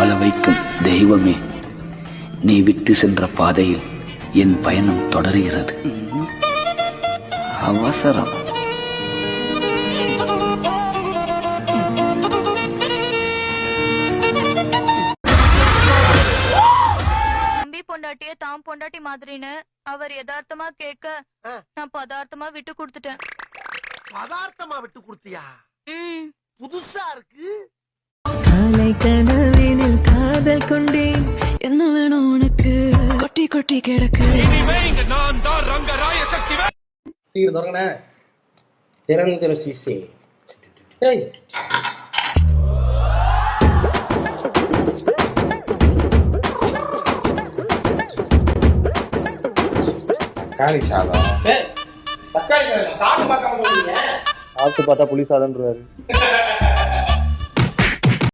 வாழ வைக்கும் தெய்வமே, நீ விட்டு சென்ற பாதையில் என் பயணம் தொடர்கிறது. அவசரம். பொண்டாட்டிய தாம் பொண்டாட்டி மாதிரின்னு அவர் யதார்த்தமா கேட்க நான் பதார்த்தமா விட்டு கொடுத்துட்டேன். பதார்த்தமா விட்டு கொடுத்தியா? புதுசா இருக்கு. காலை கனவினில் காதல் கொண்டேன், என்ன வேணும் உனக்கு, கொட்டி கொட்டி கிடக்கு. திறந்திர சீசே. தக்காளி சாதம். சாப்பிட்டு பார்த்தா புளி சாதம்ன்றாரு.